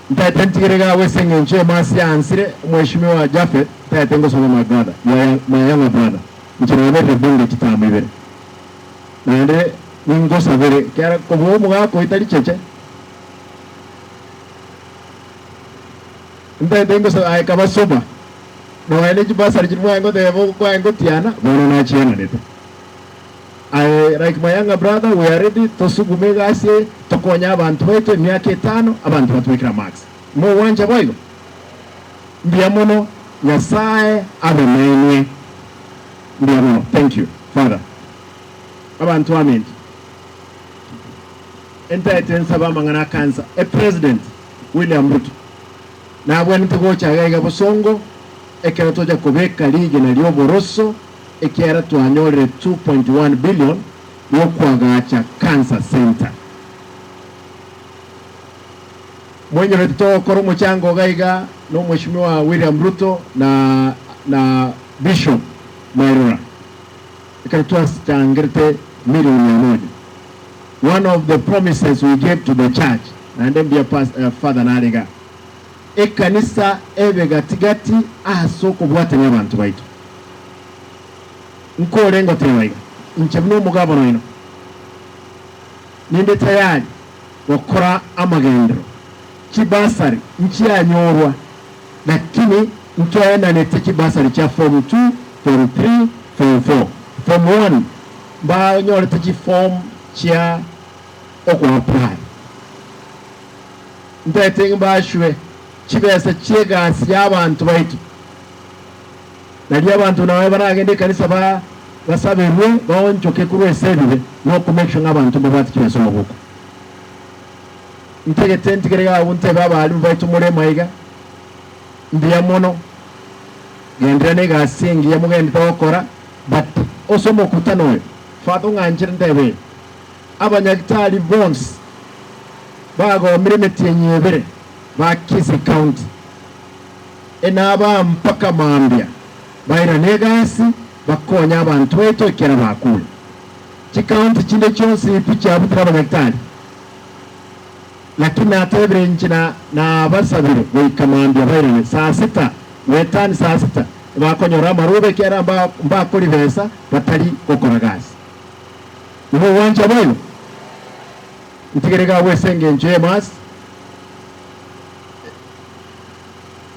Ntatentirega wesenge nche masi ansire mheshimiwa Jafet tatengo soma my brother my younger brother nchina bere bonde kitama ibere nande ningo savere kera kobo muga ko itali cheche ntatengo so ay kaba soba no ene jibasar jinwa ngo devo kwa ngo tiana bono na chiana dete I like my younger brother, we are ready to sugumega ase tokonya abantu wetu myaka 5 abantu batwikira max. Mo wanja boyo. Ndiamono Nyasaye abemenye. Ndiamono. Thank you, Father. Abantu amen. Entaiten saba mangana kansa. A President William Ruto. Na bwenu tugocha gaiga bosongo ekeratoja kubeka ligi na lioboroso ekiara tuanyore 2.1 billion yokwagacha cancer center mwenye leto koro mchango gaiga no mheshimiwa William Ruto na Bishop Mairora ikatoa stangirte milioni 100. One of the promises we gave to the church and then be a father nariga ekanisa ebe gatigati ahasoko bwate n'abantu baitu nkorengo tewaiga nchemno mugabo no ino ninde tayari wakora amagendero kibasari nchi yanyorwa lakini nkiaenda nete kibasari cha form 2 form 3 form 4 form 1 ba nyore te form cha okwa apply ndete mbashwe kibese chegasi y'abantu baitu nali abantu nawe baragende kanisa basaberwe bonjoke kuri esebire no connection abantu babati kibeso mubuko ntege tentigere yawo ntebe abali baitu mure maiga ndiyamono gendene gasingi yamugende tokora but osomo kutanoye fatu nganjira ndebe abanyagitali bonds bago mirimeti yenyebere ba Kisii County enaba mpaka Mambya baira negasi bakonya abantu wetu kera bakule chikaunti chinde cyose picha abutira abanyagitali lakini atebere nchina na basabire Mambya baira saa 6 wetani saa 6 bakonyora marube kera mba kuri besa batari kokora gasi ubu wanje boyo ntigerega wesenge nje mas